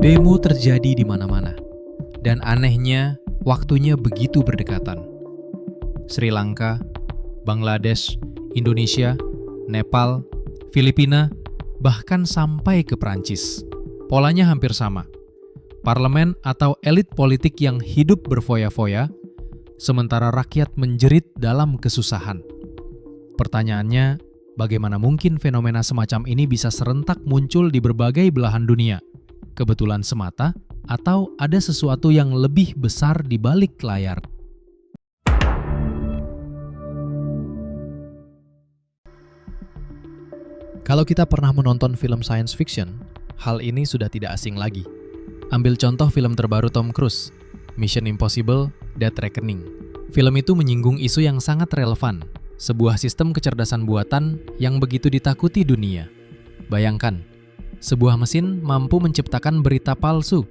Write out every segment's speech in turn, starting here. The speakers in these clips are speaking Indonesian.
Demo terjadi di mana-mana, dan anehnya waktunya begitu berdekatan. Sri Lanka, Bangladesh, Indonesia, Nepal, Filipina, bahkan sampai ke Prancis. Polanya hampir sama. Parlemen atau elit politik yang hidup berfoya-foya, sementara rakyat menjerit dalam kesusahan. Pertanyaannya, bagaimana mungkin fenomena semacam ini bisa serentak muncul di berbagai belahan dunia? Kebetulan semata, atau ada sesuatu yang lebih besar di balik layar? Kalau kita pernah menonton film science fiction, hal ini sudah tidak asing lagi. Ambil contoh film terbaru Tom Cruise, Mission Impossible: Dead Reckoning. Film itu menyinggung isu yang sangat relevan, sebuah sistem kecerdasan buatan yang begitu ditakuti dunia. Bayangkan, sebuah mesin mampu menciptakan berita palsu,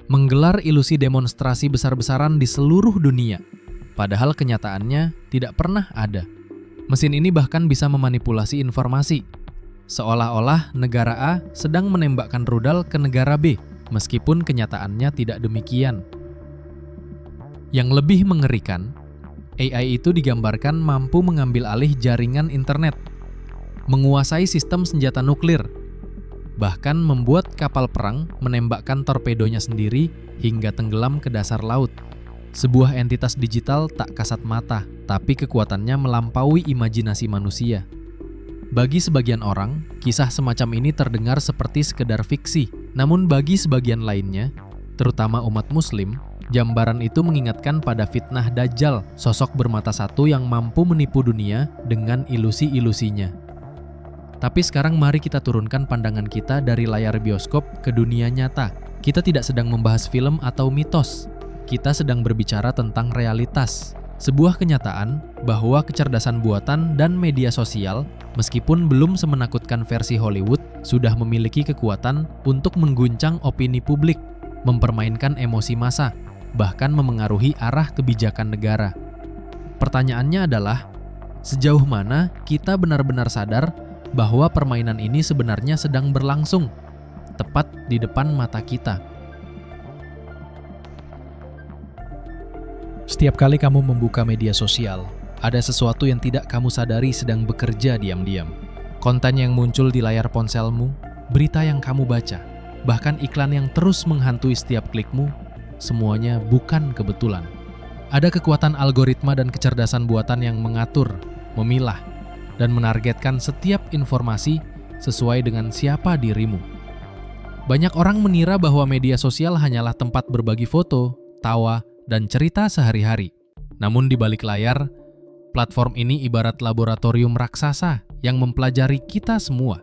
menggelar ilusi demonstrasi besar-besaran di seluruh dunia, padahal kenyataannya tidak pernah ada. Mesin ini bahkan bisa memanipulasi informasi, seolah-olah negara A sedang menembakkan rudal ke negara B, meskipun kenyataannya tidak demikian. Yang lebih mengerikan, AI itu digambarkan mampu mengambil alih jaringan internet, menguasai sistem senjata nuklir, bahkan membuat kapal perang menembakkan torpedonya sendiri hingga tenggelam ke dasar laut. Sebuah entitas digital tak kasat mata, tapi kekuatannya melampaui imajinasi manusia. Bagi sebagian orang, kisah semacam ini terdengar seperti sekedar fiksi. Namun bagi sebagian lainnya, terutama umat Muslim, gambaran itu mengingatkan pada fitnah Dajjal, sosok bermata satu yang mampu menipu dunia dengan ilusi-ilusinya. Tapi sekarang mari kita turunkan pandangan kita dari layar bioskop ke dunia nyata. Kita tidak sedang membahas film atau mitos. Kita sedang berbicara tentang realitas. Sebuah kenyataan bahwa kecerdasan buatan dan media sosial, meskipun belum semenakutkan versi Hollywood, sudah memiliki kekuatan untuk mengguncang opini publik, mempermainkan emosi massa, bahkan memengaruhi arah kebijakan negara. Pertanyaannya adalah, sejauh mana kita benar-benar sadar bahwa permainan ini sebenarnya sedang berlangsung, tepat di depan mata kita? Setiap kali kamu membuka media sosial, ada sesuatu yang tidak kamu sadari sedang bekerja diam-diam. Konten yang muncul di layar ponselmu, berita yang kamu baca, bahkan iklan yang terus menghantui setiap klikmu, semuanya bukan kebetulan. Ada kekuatan algoritma dan kecerdasan buatan yang mengatur, memilah, dan menargetkan setiap informasi sesuai dengan siapa dirimu. Banyak orang mengira bahwa media sosial hanyalah tempat berbagi foto, tawa, dan cerita sehari-hari. Namun di balik layar, platform ini ibarat laboratorium raksasa yang mempelajari kita semua.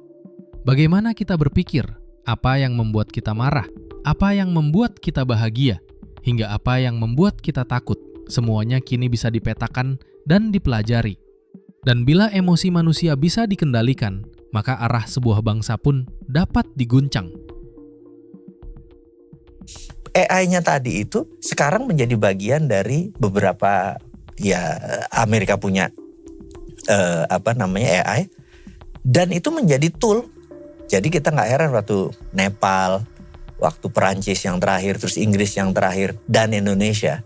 Bagaimana kita berpikir, apa yang membuat kita marah, apa yang membuat kita bahagia, hingga apa yang membuat kita takut. Semuanya kini bisa dipetakan dan dipelajari. Dan bila emosi manusia bisa dikendalikan, maka arah sebuah bangsa pun dapat diguncang. AI-nya tadi itu sekarang menjadi bagian dari beberapa, Amerika punya AI, dan itu menjadi tool. Jadi kita nggak heran waktu Nepal, waktu Perancis yang terakhir, terus Inggris yang terakhir, dan Indonesia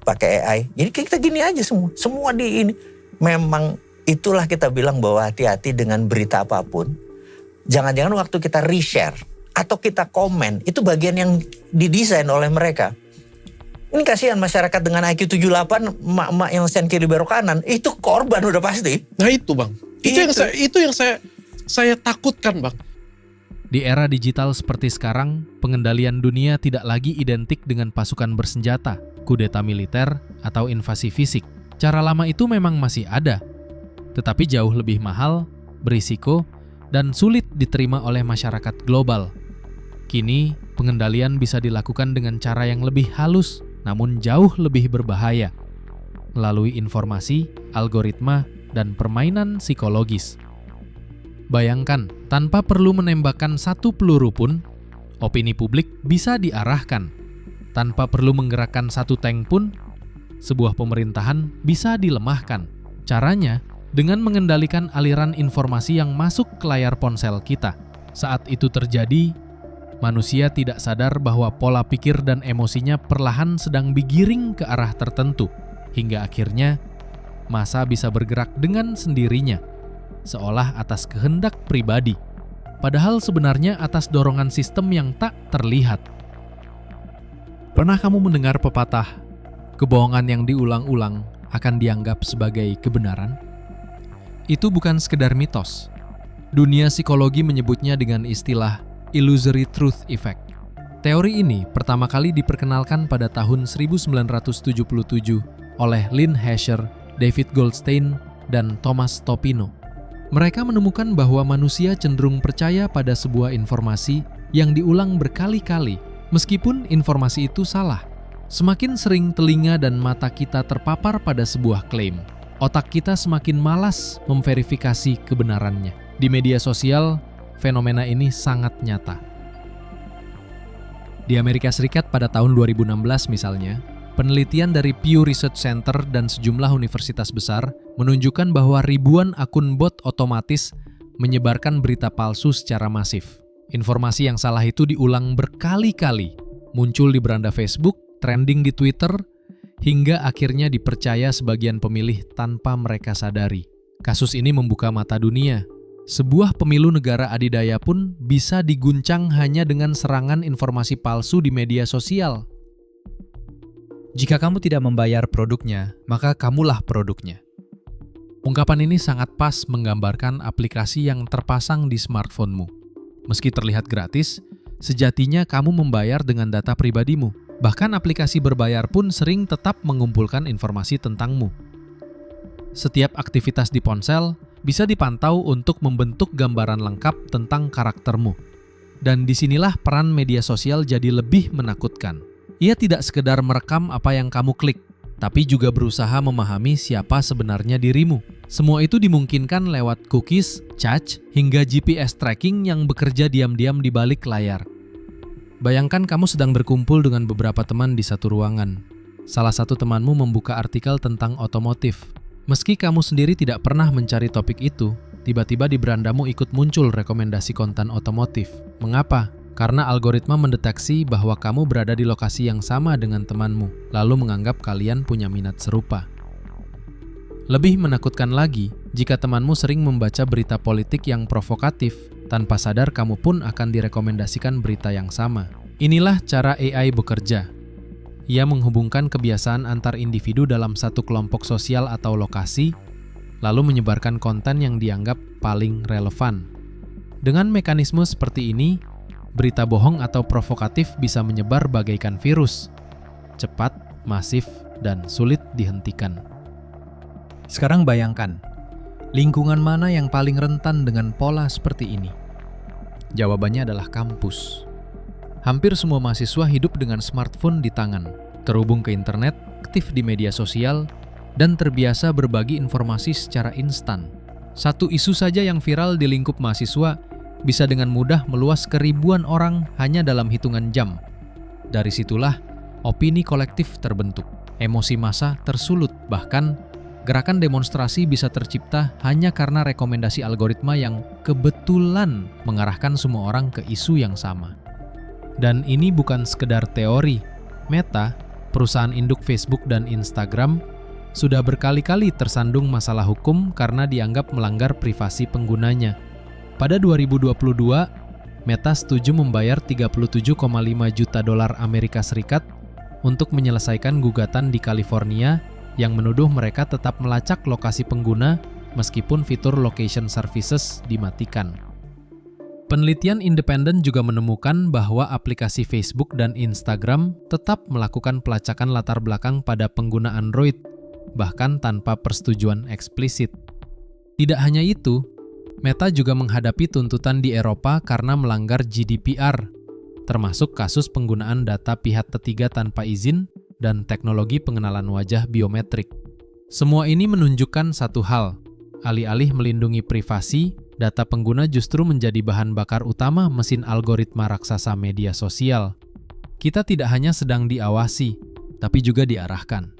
pakai AI. Jadi kita gini aja semua di ini. Memang itulah kita bilang bahwa hati-hati dengan berita apapun. Jangan-jangan waktu kita reshare atau kita komen, itu bagian yang didesain oleh mereka. Ini kasihan masyarakat dengan IQ 78, emak-emak yang sen kiri belok kanan, itu korban udah pasti. Nah itu Bang, itu yang saya takutkan Bang. Di era digital seperti sekarang, pengendalian dunia tidak lagi identik dengan pasukan bersenjata, kudeta militer, atau invasi fisik. Cara lama itu memang masih ada, tetapi jauh lebih mahal, berisiko, dan sulit diterima oleh masyarakat global. Kini, pengendalian bisa dilakukan dengan cara yang lebih halus, namun jauh lebih berbahaya, melalui informasi, algoritma, dan permainan psikologis. Bayangkan, tanpa perlu menembakkan satu peluru pun, opini publik bisa diarahkan. Tanpa perlu menggerakkan satu tank pun, sebuah pemerintahan bisa dilemahkan. Caranya, dengan mengendalikan aliran informasi yang masuk ke layar ponsel kita. Saat itu terjadi, Manusia tidak sadar bahwa pola pikir dan emosinya perlahan sedang digiring ke arah tertentu, hingga akhirnya massa bisa bergerak dengan sendirinya, seolah atas kehendak pribadi, padahal sebenarnya atas dorongan sistem yang tak terlihat. Pernah kamu mendengar pepatah, kebohongan yang diulang-ulang akan dianggap sebagai kebenaran? Itu bukan sekedar mitos. Dunia psikologi menyebutnya dengan istilah illusory truth effect. Teori ini pertama kali diperkenalkan pada tahun 1977 oleh Lynn Hasher, David Goldstein, dan Thomas Topino. Mereka menemukan bahwa manusia cenderung percaya pada sebuah informasi yang diulang berkali-kali, meskipun informasi itu salah. Semakin sering telinga dan mata kita terpapar pada sebuah klaim, otak kita semakin malas memverifikasi kebenarannya. Di media sosial, fenomena ini sangat nyata. Di Amerika Serikat pada tahun 2016 misalnya, penelitian dari Pew Research Center dan sejumlah universitas besar menunjukkan bahwa ribuan akun bot otomatis menyebarkan berita palsu secara masif. Informasi yang salah itu diulang berkali-kali, muncul di beranda Facebook, trending di Twitter, hingga akhirnya dipercaya sebagian pemilih tanpa mereka sadari. Kasus ini membuka mata dunia. Sebuah pemilu negara adidaya pun bisa diguncang hanya dengan serangan informasi palsu di media sosial. Jika kamu tidak membayar produknya, maka kamulah produknya. Ungkapan ini sangat pas menggambarkan aplikasi yang terpasang di smartphone-mu. Meski terlihat gratis, sejatinya kamu membayar dengan data pribadimu. Bahkan aplikasi berbayar pun sering tetap mengumpulkan informasi tentangmu. Setiap aktivitas di ponsel bisa dipantau untuk membentuk gambaran lengkap tentang karaktermu. Dan disinilah peran media sosial jadi lebih menakutkan. Ia tidak sekedar merekam apa yang kamu klik, tapi juga berusaha memahami siapa sebenarnya dirimu. Semua itu dimungkinkan lewat cookies, cache, hingga GPS tracking yang bekerja diam-diam di balik layar. Bayangkan kamu sedang berkumpul dengan beberapa teman di satu ruangan. Salah satu temanmu membuka artikel tentang otomotif. Meski kamu sendiri tidak pernah mencari topik itu, tiba-tiba di berandamu ikut muncul rekomendasi konten otomotif. Mengapa? Karena algoritma mendeteksi bahwa kamu berada di lokasi yang sama dengan temanmu, lalu menganggap kalian punya minat serupa. Lebih menakutkan lagi, jika temanmu sering membaca berita politik yang provokatif, tanpa sadar kamu pun akan direkomendasikan berita yang sama. Inilah cara AI bekerja. Ia menghubungkan kebiasaan antar individu dalam satu kelompok sosial atau lokasi, lalu menyebarkan konten yang dianggap paling relevan. Dengan mekanisme seperti ini, berita bohong atau provokatif bisa menyebar bagaikan virus, cepat, masif, dan sulit dihentikan. Sekarang bayangkan, lingkungan mana yang paling rentan dengan pola seperti ini? Jawabannya adalah kampus. Hampir semua mahasiswa hidup dengan smartphone di tangan, terhubung ke internet, aktif di media sosial, dan terbiasa berbagi informasi secara instan. Satu isu saja yang viral di lingkup mahasiswa bisa dengan mudah meluas ke ribuan orang hanya dalam hitungan jam. Dari situlah, opini kolektif terbentuk, emosi massa tersulut, bahkan gerakan demonstrasi bisa tercipta hanya karena rekomendasi algoritma yang kebetulan mengarahkan semua orang ke isu yang sama. Dan ini bukan sekedar teori. Meta, perusahaan induk Facebook dan Instagram, sudah berkali-kali tersandung masalah hukum karena dianggap melanggar privasi penggunanya. Pada 2022, Meta setuju membayar 37,5 juta dolar Amerika Serikat untuk menyelesaikan gugatan di California yang menuduh mereka tetap melacak lokasi pengguna meskipun fitur location services dimatikan. Penelitian independen juga menemukan bahwa aplikasi Facebook dan Instagram tetap melakukan pelacakan latar belakang pada pengguna Android, bahkan tanpa persetujuan eksplisit. Tidak hanya itu, Meta juga menghadapi tuntutan di Eropa karena melanggar GDPR, termasuk kasus penggunaan data pihak ketiga tanpa izin dan teknologi pengenalan wajah biometrik. Semua ini menunjukkan satu hal, alih-alih melindungi privasi, data pengguna justru menjadi bahan bakar utama mesin algoritma raksasa media sosial. Kita tidak hanya sedang diawasi, tapi juga diarahkan.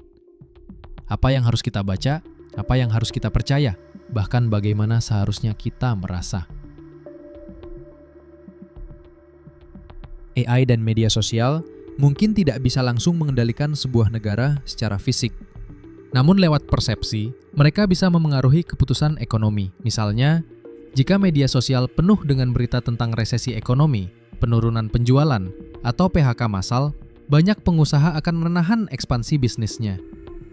Apa yang harus kita baca, apa yang harus kita percaya, bahkan bagaimana seharusnya kita merasa. AI dan media sosial mungkin tidak bisa langsung mengendalikan sebuah negara secara fisik. Namun lewat persepsi, mereka bisa memengaruhi keputusan ekonomi. Misalnya, jika media sosial penuh dengan berita tentang resesi ekonomi, penurunan penjualan, atau PHK massal, banyak pengusaha akan menahan ekspansi bisnisnya.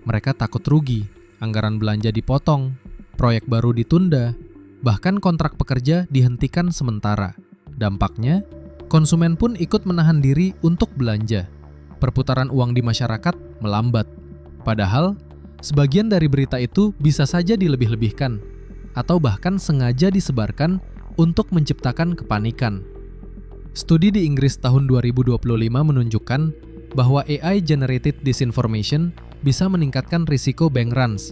Mereka takut rugi, anggaran belanja dipotong, proyek baru ditunda, bahkan kontrak pekerja dihentikan sementara. Dampaknya, konsumen pun ikut menahan diri untuk belanja. Perputaran uang di masyarakat melambat. Padahal, sebagian dari berita itu bisa saja dilebih-lebihkan, atau bahkan sengaja disebarkan untuk menciptakan kepanikan. Studi di Inggris tahun 2025 menunjukkan bahwa AI-generated disinformation bisa meningkatkan risiko bank runs,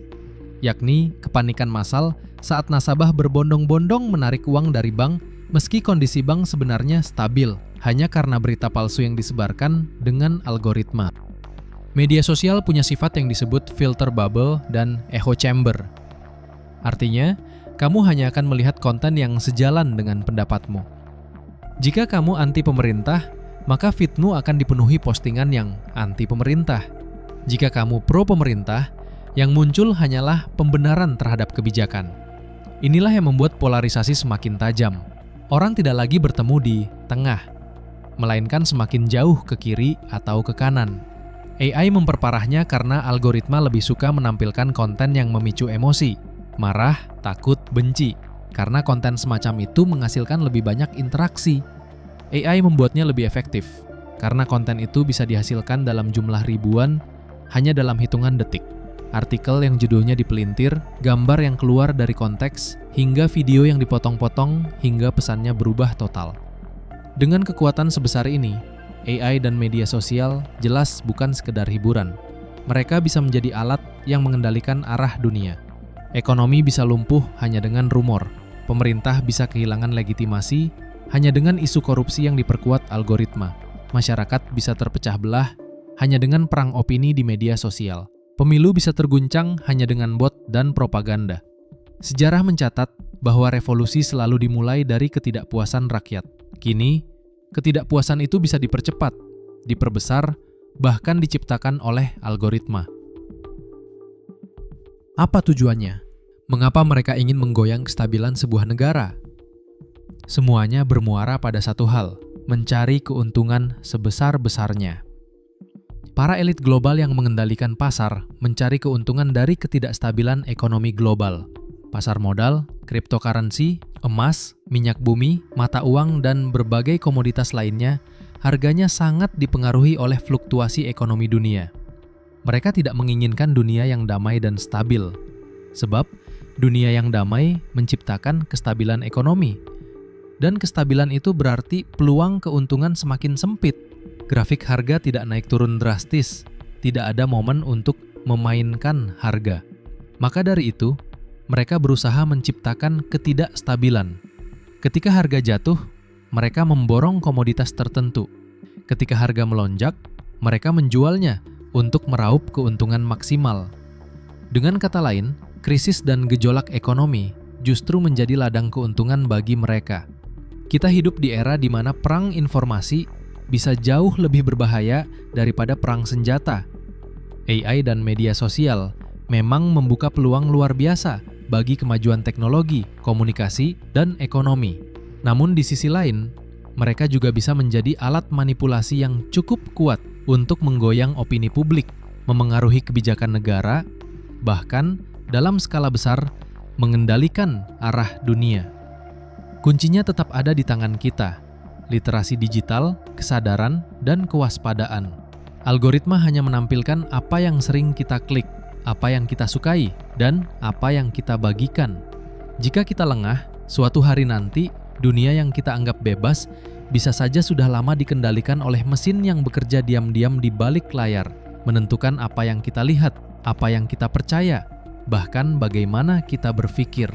yakni kepanikan massal saat nasabah berbondong-bondong menarik uang dari bank meski kondisi bank sebenarnya stabil, hanya karena berita palsu yang disebarkan dengan algoritma. Media sosial punya sifat yang disebut filter bubble dan echo chamber. Artinya, kamu hanya akan melihat konten yang sejalan dengan pendapatmu. Jika kamu anti pemerintah, maka feedmu akan dipenuhi postingan yang anti pemerintah. Jika kamu pro pemerintah, yang muncul hanyalah pembenaran terhadap kebijakan. Inilah yang membuat polarisasi semakin tajam. Orang tidak lagi bertemu di tengah, melainkan semakin jauh ke kiri atau ke kanan. AI memperparahnya karena algoritma lebih suka menampilkan konten yang memicu emosi, marah, takut, benci, karena konten semacam itu menghasilkan lebih banyak interaksi. AI membuatnya lebih efektif, karena konten itu bisa dihasilkan dalam jumlah ribuan hanya dalam hitungan detik. Artikel yang judulnya dipelintir, gambar yang keluar dari konteks, hingga video yang dipotong-potong hingga pesannya berubah total. Dengan kekuatan sebesar ini, AI dan media sosial jelas bukan sekedar hiburan. Mereka bisa menjadi alat yang mengendalikan arah dunia. Ekonomi bisa lumpuh hanya dengan rumor. Pemerintah bisa kehilangan legitimasi hanya dengan isu korupsi yang diperkuat algoritma. Masyarakat bisa terpecah belah hanya dengan perang opini di media sosial. Pemilu bisa terguncang hanya dengan bot dan propaganda. Sejarah mencatat bahwa revolusi selalu dimulai dari ketidakpuasan rakyat. Kini, ketidakpuasan itu bisa dipercepat, diperbesar, bahkan diciptakan oleh algoritma. Apa tujuannya? Mengapa mereka ingin menggoyang kestabilan sebuah negara? Semuanya bermuara pada satu hal, mencari keuntungan sebesar-besarnya. Para elit global yang mengendalikan pasar mencari keuntungan dari ketidakstabilan ekonomi global. Pasar modal, cryptocurrency, emas, minyak bumi, mata uang, dan berbagai komoditas lainnya harganya sangat dipengaruhi oleh fluktuasi ekonomi dunia. Mereka tidak menginginkan dunia yang damai dan stabil, sebab dunia yang damai menciptakan kestabilan ekonomi. Dan kestabilan itu berarti peluang keuntungan semakin sempit. Grafik harga tidak naik turun drastis, tidak ada momen untuk memainkan harga. Maka dari itu, mereka berusaha menciptakan ketidakstabilan. Ketika harga jatuh, mereka memborong komoditas tertentu. Ketika harga melonjak, mereka menjualnya untuk meraup keuntungan maksimal. Dengan kata lain, krisis dan gejolak ekonomi justru menjadi ladang keuntungan bagi mereka. Kita hidup di era di mana perang informasi bisa jauh lebih berbahaya daripada perang senjata. AI dan media sosial memang membuka peluang luar biasa bagi kemajuan teknologi, komunikasi, dan ekonomi. Namun di sisi lain, mereka juga bisa menjadi alat manipulasi yang cukup kuat untuk menggoyang opini publik, memengaruhi kebijakan negara, bahkan dalam skala besar mengendalikan arah dunia. Kuncinya tetap ada di tangan kita. Literasi digital, kesadaran, dan kewaspadaan. Algoritma hanya menampilkan apa yang sering kita klik, apa yang kita sukai, dan apa yang kita bagikan. Jika kita lengah, suatu hari nanti, dunia yang kita anggap bebas bisa saja sudah lama dikendalikan oleh mesin yang bekerja diam-diam di balik layar, menentukan apa yang kita lihat, apa yang kita percaya, bahkan bagaimana kita berpikir.